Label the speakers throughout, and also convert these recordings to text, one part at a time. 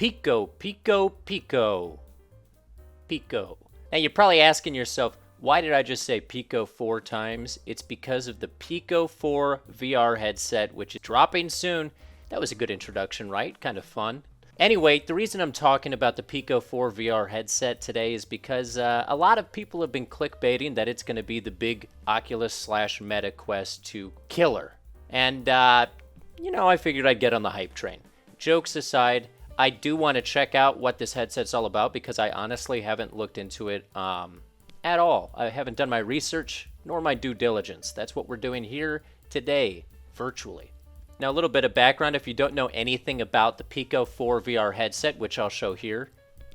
Speaker 1: Pico, Pico, Pico. Pico. Now you're probably asking yourself, why did I just say Pico 4 times? It's because of the Pico 4 VR headset, which is dropping soon. That was a good introduction, right? Kind of fun. Anyway, the reason I'm talking about the Pico 4 VR headset today is because a lot of people have been clickbaiting that it's going to be the big Oculus/Meta Quest 2 killer. And, I figured I'd get on the hype train. Jokes aside, I do want to check out what this headset's all about because I honestly haven't looked into it at all. I haven't done my research nor my due diligence. That's what we're doing here today, virtually. Now, a little bit of background if you don't know anything about the Pico 4 VR headset, which I'll show here.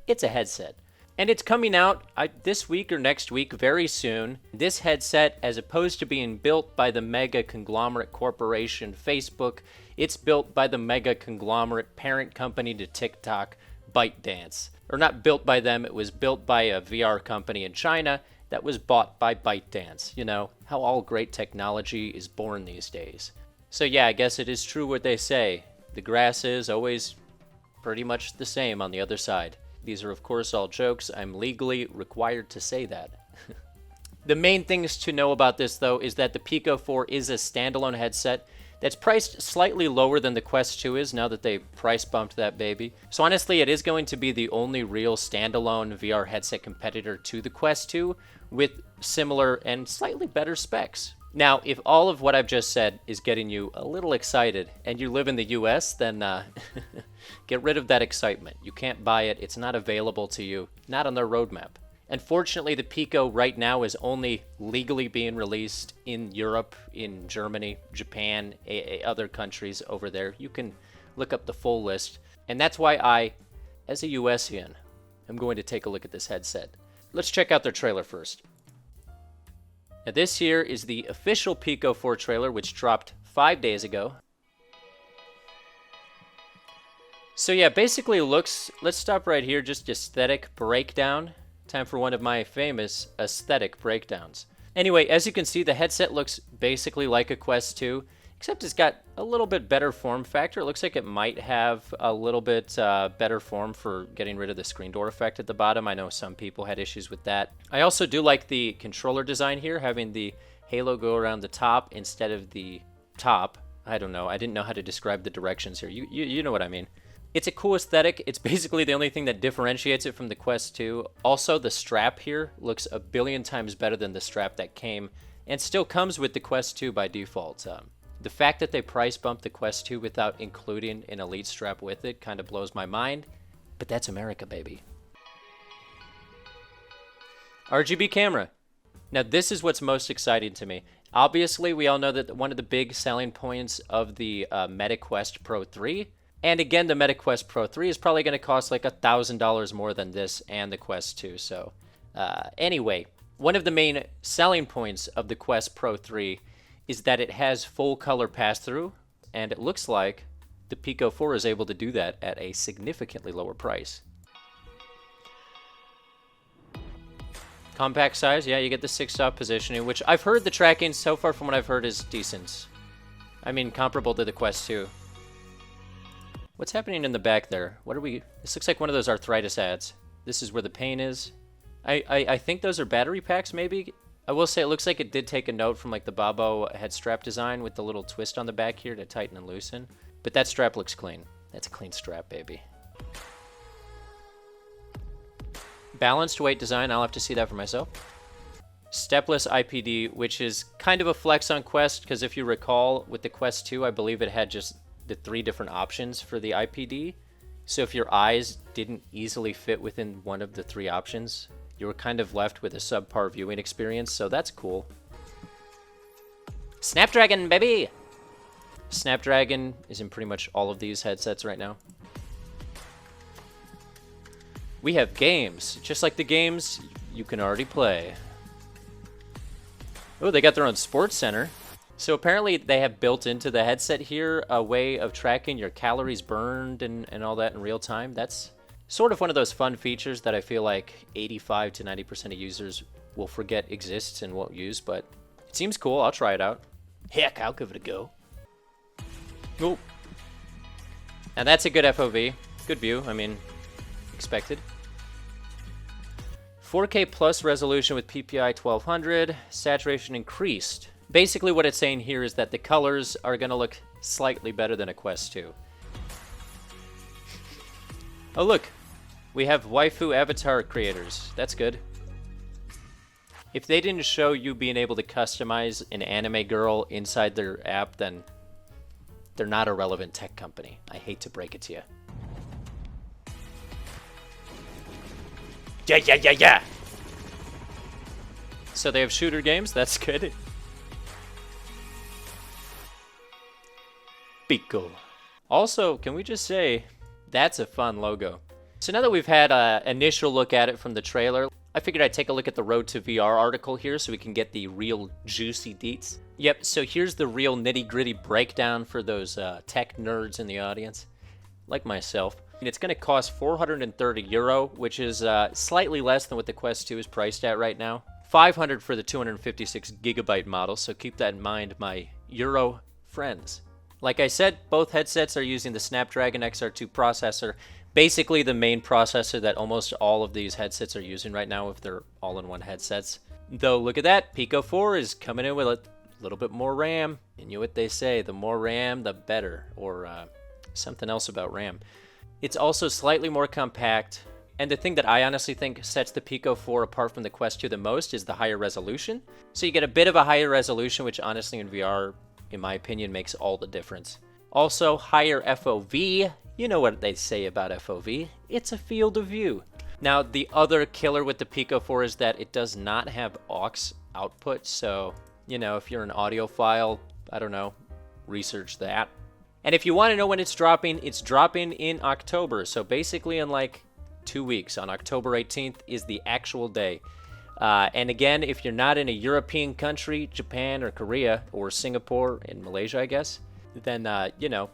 Speaker 1: It's a headset. And it's coming out this week or next week, very soon. This headset, as opposed to being built by the mega conglomerate corporation Facebook, it's built by the mega conglomerate parent company to TikTok, ByteDance. Or not built by them, it was built by a VR company in China that was bought by ByteDance. You know, how all great technology is born these days. So yeah, I guess it is true what they say. The grass is always pretty much the same on the other side. These are, of course, all jokes. I'm legally required to say that. The main things to know about this, though, is that the Pico 4 is a standalone headset that's priced slightly lower than the Quest 2 is now that they price bumped that baby. So honestly, it is going to be the only real standalone VR headset competitor to the Quest 2 with similar and slightly better specs. Now, if all of what I've just said is getting you a little excited and you live in the US, then get rid of that excitement. You can't buy it. It's not available to you. Not on their roadmap. Unfortunately, the Pico right now is only legally being released in Europe, in Germany, Japan, other countries over there. You can look up the full list. And that's why I, as a USian, am going to take a look at this headset. Let's check out their trailer first. Now this here is the official Pico 4 trailer, which dropped 5 days ago. So yeah, basically looks, let's stop right here, just aesthetic breakdown. Time for one of my famous aesthetic breakdowns. Anyway, as you can see, the headset looks basically like a Quest 2, except it's got a little bit better form factor. It looks like it might have a little bit better form for getting rid of the screen door effect at the bottom. I know some people had issues with that. I also do like the controller design here, having the halo go around the top instead of the top. I don't know. I didn't know how to describe the directions here. You know what I mean. It's a cool aesthetic. It's basically the only thing that differentiates it from the Quest 2. Also, the strap here looks a billion times better than the strap that came and still comes with the Quest 2 by default. The fact that they price bumped the Quest 2 without including an Elite strap with it kind of blows my mind, but that's America, baby. RGB camera. Now this is what's most exciting to me. Obviously, we all know that one of the big selling points of the Meta Quest Pro 3, and again, the Meta Quest Pro 3 is probably going to cost like $1,000 more than this and the Quest 2. So anyway, one of the main selling points of the Quest Pro 3 is that it has full color pass-through, and it looks like the Pico 4 is able to do that at a significantly lower price. Compact size, yeah, you get the 6-stop positioning, which I've heard the tracking so far from what I've heard is decent. I mean, comparable to the Quest 2. What's happening in the back there? What are we... This looks like one of those arthritis ads. This is where the pain is. I think those are battery packs, maybe? I will say it looks like it did take a note from like the Bobo head strap design with the little twist on the back here to tighten and loosen. But that strap looks clean. That's a clean strap, baby. Balanced weight design, I'll have to see that for myself. Stepless IPD, which is kind of a flex on Quest, because if you recall, with the Quest 2, I believe it had just the 3 different options for the IPD. So if your eyes didn't easily fit within one of the 3 options, you were kind of left with a subpar viewing experience, so that's cool. Snapdragon, baby! Snapdragon is in pretty much all of these headsets right now. We have games. Just like the games you can already play. Oh, they got their own sports center. So apparently they have built into the headset here a way of tracking your calories burned and all that in real time. That's sort of one of those fun features that I feel like 85 to 90% of users will forget exists and won't use, but it seems cool. I'll try it out. Heck, I'll give it a go. Oh. Now that's a good FOV. Good view, I mean, expected. 4K plus resolution with PPI 1200, saturation increased. Basically what it's saying here is that the colors are going to look slightly better than a Quest 2. Oh look, we have waifu avatar creators. That's good. If they didn't show you being able to customize an anime girl inside their app, then they're not a relevant tech company. I hate to break it to you. Yeah. So they have shooter games, that's good. Pico. Also, can we just say, that's a fun logo. So now that we've had an initial look at it from the trailer, I figured I'd take a look at the Road to VR article here so we can get the real juicy deets. Yep, so here's the real nitty-gritty breakdown for those tech nerds in the audience, like myself. And it's going to cost €430, which is slightly less than what the Quest 2 is priced at right now. $500 for the 256GB model, so keep that in mind, my Euro friends. Like I said, both headsets are using the Snapdragon XR2 processor, basically the main processor that almost all of these headsets are using right now if they're all-in-one headsets. Though, look at that, Pico 4 is coming in with a little bit more RAM. And you know what they say, the more RAM, the better, or something else about RAM. It's also slightly more compact, and the thing that I honestly think sets the Pico 4 apart from the Quest 2 the most is the higher resolution. So you get a bit of a higher resolution, which honestly in VR, in my opinion, makes all the difference. Also, higher FOV. You know what they say about FOV. It's a field of view. Now, the other killer with the Pico 4 is that it does not have aux output, so, you know, if you're an audiophile, I don't know, research that. And if you want to know when it's dropping in October. So basically in like 2 weeks, on October 18th is the actual day. And again, if you're not in a European country, Japan or Korea or Singapore and Malaysia, I guess, then, you know,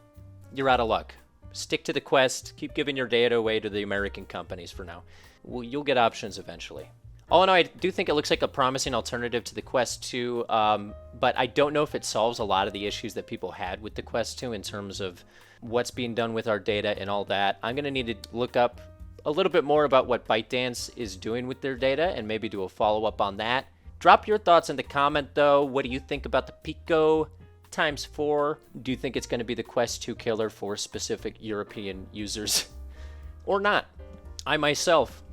Speaker 1: you're out of luck. Stick to the Quest. Keep giving your data away to the American companies for now. Well, you'll get options eventually. All in all, I do think it looks like a promising alternative to the Quest 2, but I don't know if it solves a lot of the issues that people had with the Quest 2 in terms of what's being done with our data and all that. I'm going to need to look up a little bit more about what ByteDance is doing with their data and maybe do a follow-up on that. Drop your thoughts in the comment, though. What do you think about the Pico x4? Do you think it's going to be the Quest 2 killer for specific European users or not? I myself,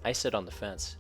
Speaker 1: I sit on the fence.